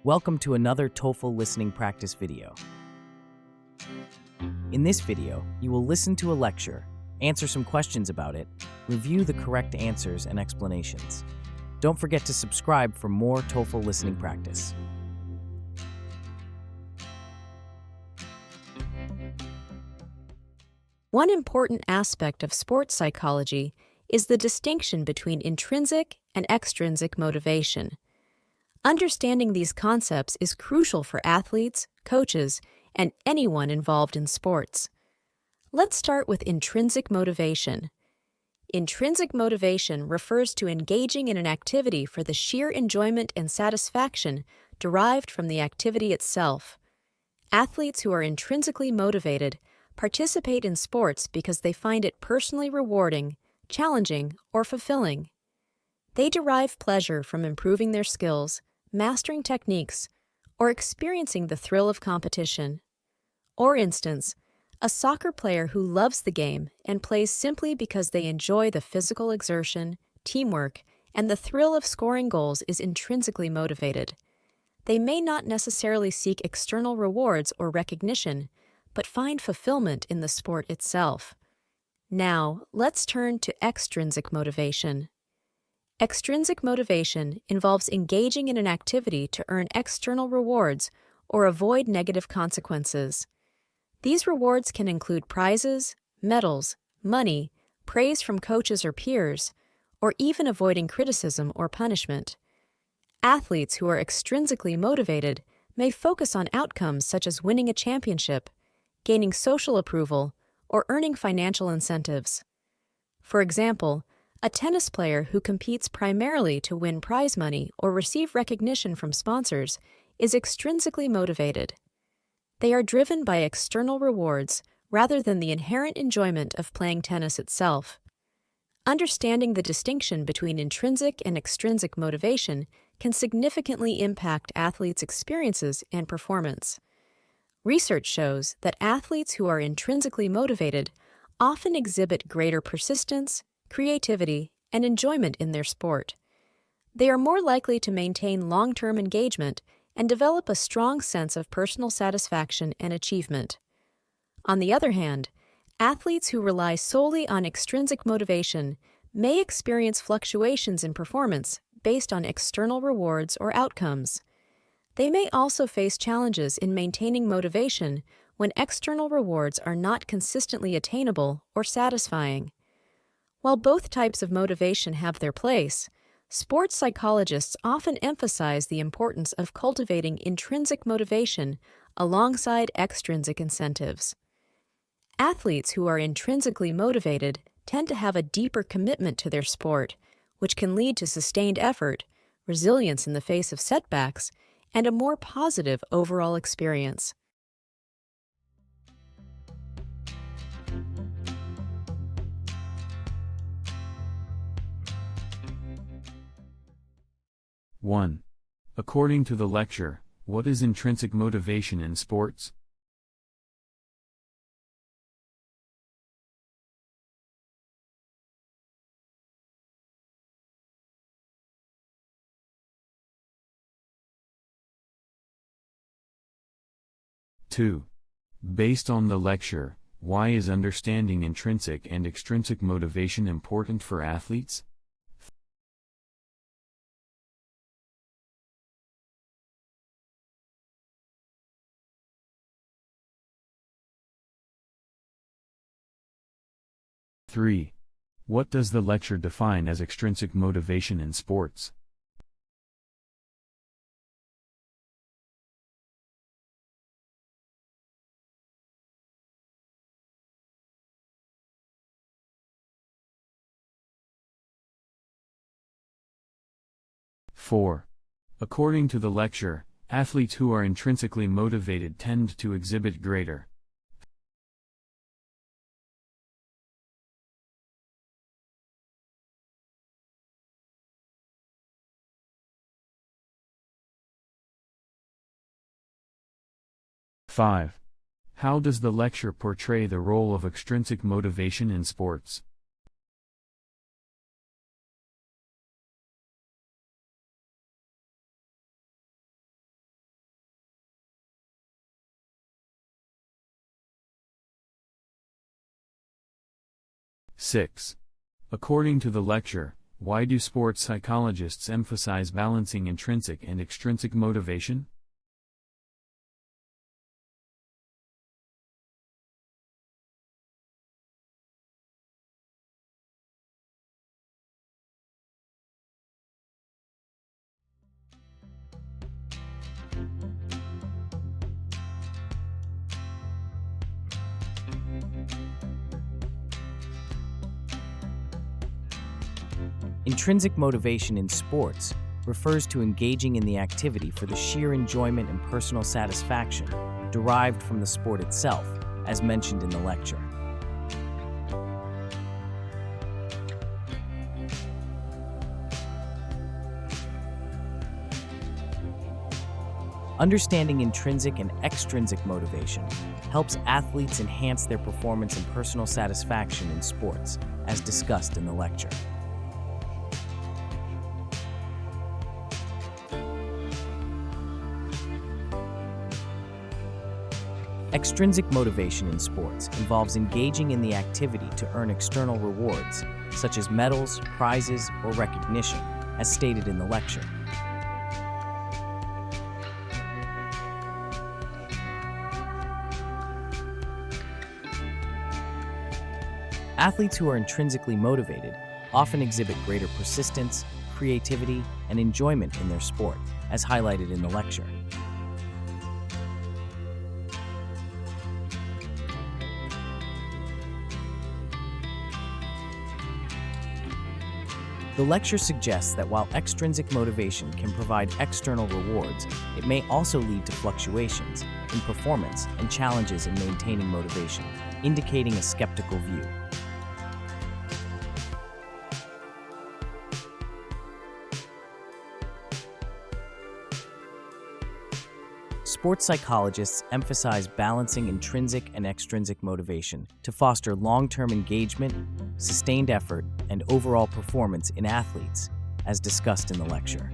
Welcome to another TOEFL Listening Practice video. In this video, you will listen to a lecture, answer some questions about it, review the correct answers and explanations. Don't forget to subscribe for more TOEFL listening practice. One important aspect of sports psychology is the distinction between intrinsic and extrinsic motivation. Understanding these concepts is crucial for athletes, coaches, and anyone involved in sports. Let's start with intrinsic motivation. Intrinsic motivation refers to engaging in an activity for the sheer enjoyment and satisfaction derived from the activity itself. Athletes who are intrinsically motivated participate in sports because they find it personally rewarding, challenging, or fulfilling. They derive pleasure from improving their skills, mastering techniques, or experiencing the thrill of competition. For instance, a soccer player who loves the game and plays simply because they enjoy the physical exertion, teamwork, and the thrill of scoring goals is intrinsically motivated. They may not necessarily seek external rewards or recognition, but find fulfillment in the sport itself. Now, let's turn to extrinsic motivation. Extrinsic motivation involves engaging in an activity to earn external rewards or avoid negative consequences. These rewards can include prizes, medals, money, praise from coaches or peers, or even avoiding criticism or punishment. Athletes who are extrinsically motivated may focus on outcomes such as winning a championship, gaining social approval, or earning financial incentives. For example, a tennis player who competes primarily to win prize money or receive recognition from sponsors is extrinsically motivated. They are driven by external rewards rather than the inherent enjoyment of playing tennis itself. Understanding the distinction between intrinsic and extrinsic motivation can significantly impact athletes' experiences and performance. Research shows that athletes who are intrinsically motivated often exhibit greater persistence, creativity, and enjoyment in their sport. They are more likely to maintain long-term engagement and develop a strong sense of personal satisfaction and achievement. On the other hand, athletes who rely solely on extrinsic motivation may experience fluctuations in performance based on external rewards or outcomes. They may also face challenges in maintaining motivation when external rewards are not consistently attainable or satisfying. While both types of motivation have their place, sports psychologists often emphasize the importance of cultivating intrinsic motivation alongside extrinsic incentives. Athletes who are intrinsically motivated tend to have a deeper commitment to their sport, which can lead to sustained effort, resilience in the face of setbacks, and a more positive overall experience. One. According to the lecture, what is intrinsic motivation in sports? Two. Based on the lecture, why is understanding intrinsic and extrinsic motivation important for athletes? Three. What does the lecture define as extrinsic motivation in sports? Four. According to the lecture, athletes who are intrinsically motivated tend to exhibit greater Five. How does the lecture portray the role of extrinsic motivation in sports? 6. According to the lecture, why do sports psychologists emphasize balancing intrinsic and extrinsic motivation? Intrinsic motivation in sports refers to engaging in the activity for the sheer enjoyment and personal satisfaction derived from the sport itself, as mentioned in the lecture. Understanding intrinsic and extrinsic motivation helps athletes enhance their performance and personal satisfaction in sports, as discussed in the lecture. Extrinsic motivation in sports involves engaging in the activity to earn external rewards, such as medals, prizes, or recognition, as stated in the lecture. Athletes who are intrinsically motivated often exhibit greater persistence, creativity, and enjoyment in their sport, as highlighted in the lecture. The lecture suggests that while extrinsic motivation can provide external rewards, it may also lead to fluctuations in performance and challenges in maintaining motivation, indicating a skeptical view. Sports psychologists emphasize balancing intrinsic and extrinsic motivation to foster long-term engagement, sustained effort, and overall performance in athletes, as discussed in the lecture.